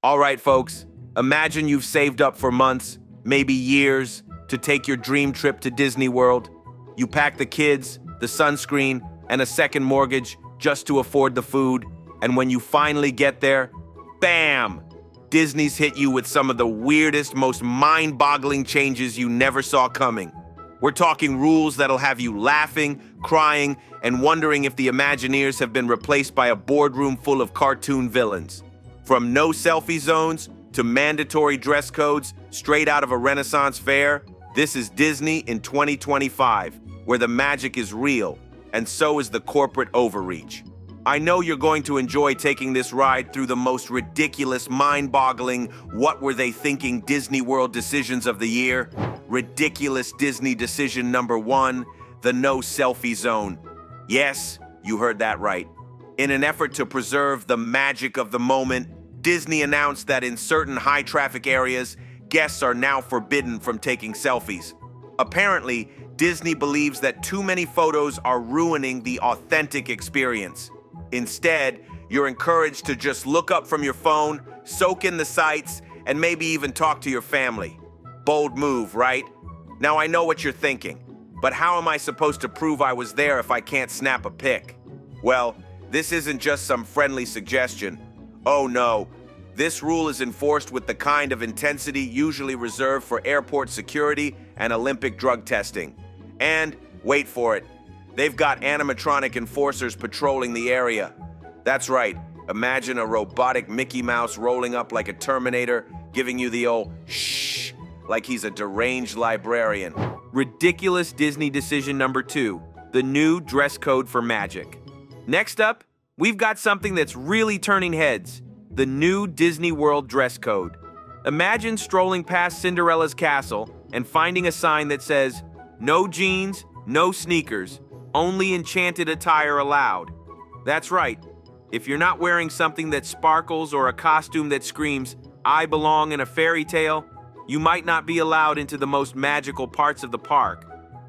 All right, folks, imagine you've saved up for months, maybe years, to take your dream trip to Disney World. You pack the kids, the sunscreen, and a second mortgage just to afford the food. And when you finally get there, bam! Disney's hit you with some of the weirdest, most mind-boggling changes you never saw coming. We're talking rules that'll have you laughing, crying, and wondering if the Imagineers have been replaced by a boardroom full of cartoon villains. From no selfie zones to mandatory dress codes straight out of a Renaissance fair, this is Disney in 2025, where the magic is real, and so is the corporate overreach. I know you're going to enjoy taking this ride through the most ridiculous, mind-boggling, what-were-they-thinking Disney World decisions of the year. Ridiculous Disney decision number 1, the no selfie zone. Yes, you heard that right. In an effort to preserve the magic of the moment, Disney announced that in certain high-traffic areas, guests are now forbidden from taking selfies. Apparently, Disney believes that too many photos are ruining the authentic experience. Instead, you're encouraged to just look up from your phone, soak in the sights, and maybe even talk to your family. Bold move, right? Now I know what you're thinking, but how am I supposed to prove I was there if I can't snap a pic? Well, this isn't just some friendly suggestion. Oh no, this rule is enforced with the kind of intensity usually reserved for airport security and Olympic drug testing. And, wait for it, they've got animatronic enforcers patrolling the area. That's right, imagine a robotic Mickey Mouse rolling up like a Terminator, giving you the old shh, like he's a deranged librarian. Ridiculous Disney decision number 2, the new dress code for magic. Next up, we've got something that's really turning heads, the new Disney World dress code. Imagine strolling past Cinderella's castle and finding a sign that says, "No jeans, no sneakers, only enchanted attire allowed." That's right. If you're not wearing something that sparkles or a costume that screams, "I belong in a fairy tale," you might not be allowed into the most magical parts of the park.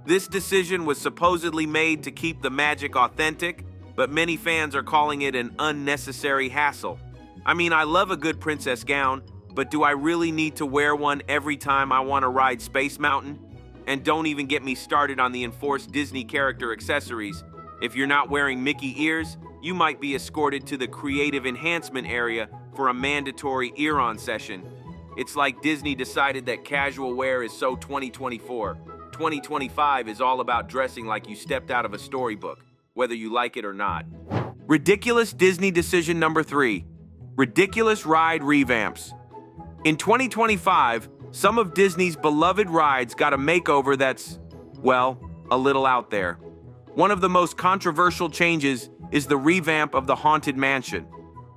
This decision was supposedly made to keep the magic authentic, but many fans are calling it an unnecessary hassle. I mean, I love a good princess gown, but do I really need to wear one every time I want to ride Space Mountain? And don't even get me started on the enforced Disney character accessories. If you're not wearing Mickey ears, you might be escorted to the creative enhancement area for a mandatory ear-on session. It's like Disney decided that casual wear is so 2024. 2025 is all about dressing like you stepped out of a storybook, whether you like it or not. Ridiculous Disney decision number 3, ridiculous ride revamps. In 2025, some of Disney's beloved rides got a makeover that's, well, a little out there. One of the most controversial changes is the revamp of the Haunted Mansion.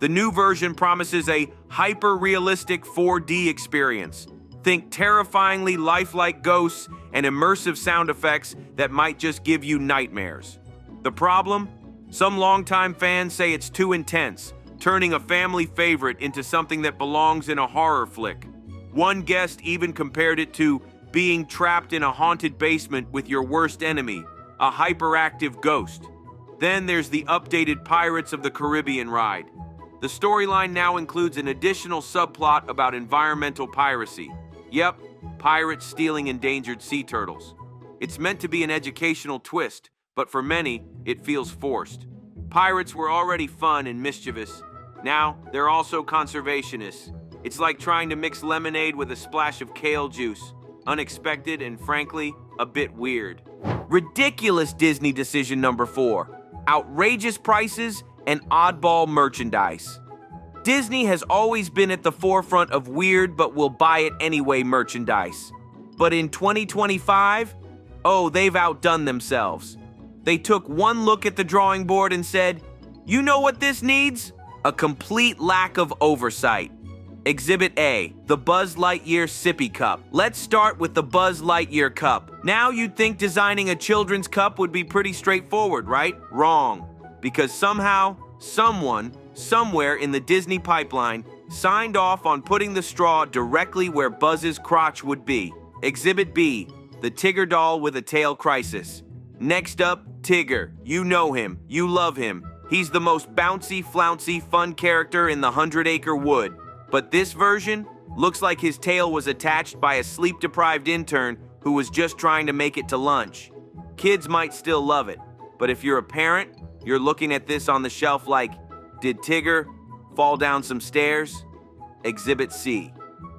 The new version promises a hyper-realistic 4D experience. Think terrifyingly lifelike ghosts and immersive sound effects that might just give you nightmares. The problem? Some longtime fans say it's too intense, turning a family favorite into something that belongs in a horror flick. One guest even compared it to being trapped in a haunted basement with your worst enemy, a hyperactive ghost. Then there's the updated Pirates of the Caribbean ride. The storyline now includes an additional subplot about environmental piracy. Yep, pirates stealing endangered sea turtles. It's meant to be an educational twist, but for many, it feels forced. Pirates were already fun and mischievous. Now, they're also conservationists. It's like trying to mix lemonade with a splash of kale juice. Unexpected and, frankly, a bit weird. Ridiculous Disney decision number 4, outrageous prices and oddball merchandise. Disney has always been at the forefront of weird but will buy it anyway merchandise. But in 2025, they've outdone themselves. They took one look at the drawing board and said, "You know what this needs? A complete lack of oversight." Exhibit A, the Buzz Lightyear Sippy Cup. Let's start with the Buzz Lightyear Cup. Now you'd think designing a children's cup would be pretty straightforward, right? Wrong. Because somehow, someone, somewhere in the Disney pipeline, signed off on putting the straw directly where Buzz's crotch would be. Exhibit B, the Tigger doll with a tail crisis. Next up, Tigger. You know him. You love him. He's the most bouncy, flouncy, fun character in the 100 Acre Wood. But this version looks like his tail was attached by a sleep-deprived intern who was just trying to make it to lunch. Kids might still love it, but if you're a parent, you're looking at this on the shelf like, did Tigger fall down some stairs? Exhibit C,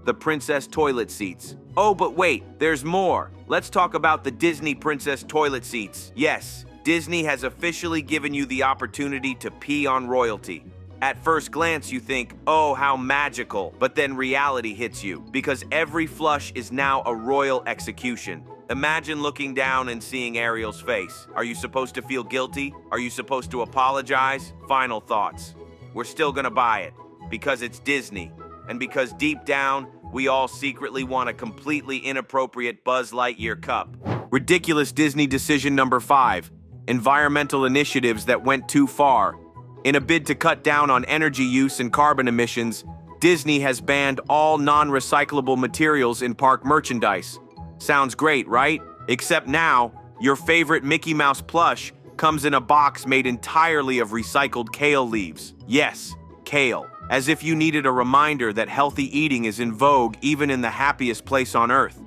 the princess toilet seats. Oh, but wait, there's more. Let's talk about the Disney princess toilet seats. Yes, Disney has officially given you the opportunity to pee on royalty. At first glance, you think, oh, how magical, but then reality hits you, because every flush is now a royal execution. Imagine looking down and seeing Ariel's face. Are you supposed to feel guilty? Are you supposed to apologize? Final thoughts. We're still gonna buy it, because it's Disney, and because deep down, we all secretly want a completely inappropriate Buzz Lightyear cup. Ridiculous Disney decision number 5. Environmental initiatives that went too far. In a bid to cut down on energy use and carbon emissions, Disney has banned all non-recyclable materials in park merchandise. Sounds great, right? Except now, your favorite Mickey Mouse plush comes in a box made entirely of recycled kale leaves. Yes, kale. As if you needed a reminder that healthy eating is in vogue even in the happiest place on earth.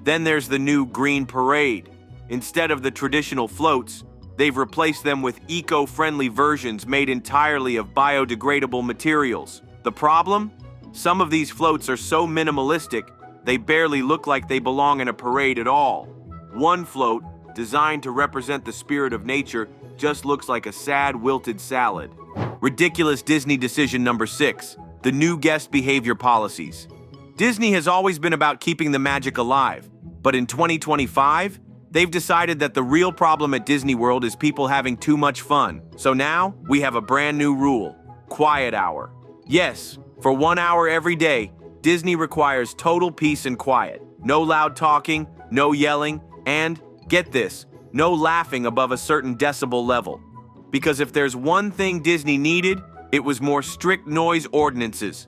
Then there's the new Green Parade. Instead of the traditional floats, they've replaced them with eco-friendly versions made entirely of biodegradable materials. The problem? Some of these floats are so minimalistic, they barely look like they belong in a parade at all. One float, designed to represent the spirit of nature, just looks like a sad, wilted salad. Ridiculous Disney decision number 6, the new guest behavior policies. Disney has always been about keeping the magic alive, but in 2025, they've decided that the real problem at Disney World is people having too much fun. So now, we have a brand new rule, quiet hour. Yes, for 1 hour every day, Disney requires total peace and quiet. No loud talking, no yelling, and, get this, no laughing above a certain decibel level. Because if there's one thing Disney needed, it was more strict noise ordinances.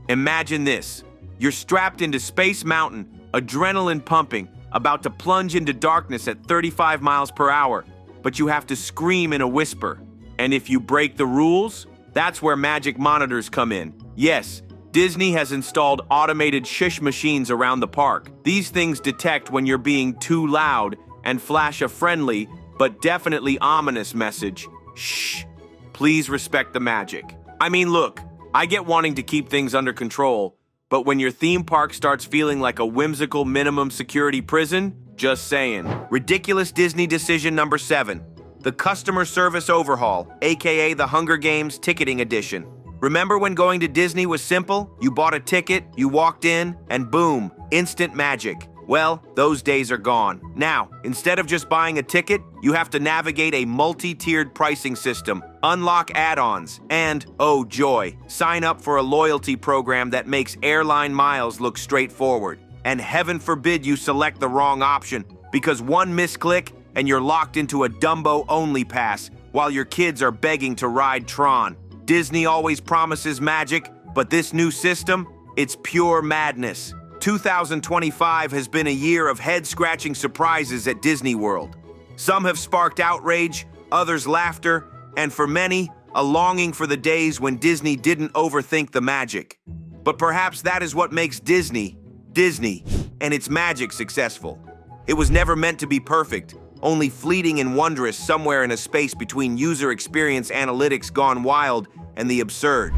Imagine this. You're strapped into Space Mountain, adrenaline pumping, about to plunge into darkness at 35 miles per hour, but you have to scream in a whisper. And if you break the rules, that's where magic monitors come in. Yes, Disney has installed automated shush machines around the park. These things detect when you're being too loud and flash a friendly, but definitely ominous message. Shh, please respect the magic. I mean, look, I get wanting to keep things under control, but when your theme park starts feeling like a whimsical minimum security prison, just saying. Ridiculous Disney decision number 7, the customer service overhaul, aka the Hunger Games ticketing edition. Remember when going to Disney was simple? You bought a ticket, you walked in, and boom, instant magic. Well, those days are gone. Now, instead of just buying a ticket, you have to navigate a multi-tiered pricing system, unlock add-ons, and, oh joy, sign up for a loyalty program that makes airline miles look straightforward. And heaven forbid you select the wrong option, because one misclick and you're locked into a Dumbo-only pass while your kids are begging to ride Tron. Disney always promises magic, but this new system, it's pure madness. 2025 has been a year of head-scratching surprises at Disney World. Some have sparked outrage, others laughter, and for many, a longing for the days when Disney didn't overthink the magic. But perhaps that is what makes Disney, Disney, and its magic successful. It was never meant to be perfect, only fleeting and wondrous somewhere in a space between user experience analytics gone wild and the absurd.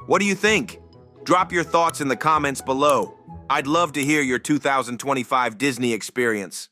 What do you think? Drop your thoughts in the comments below. I'd love to hear your 2025 Disney experience.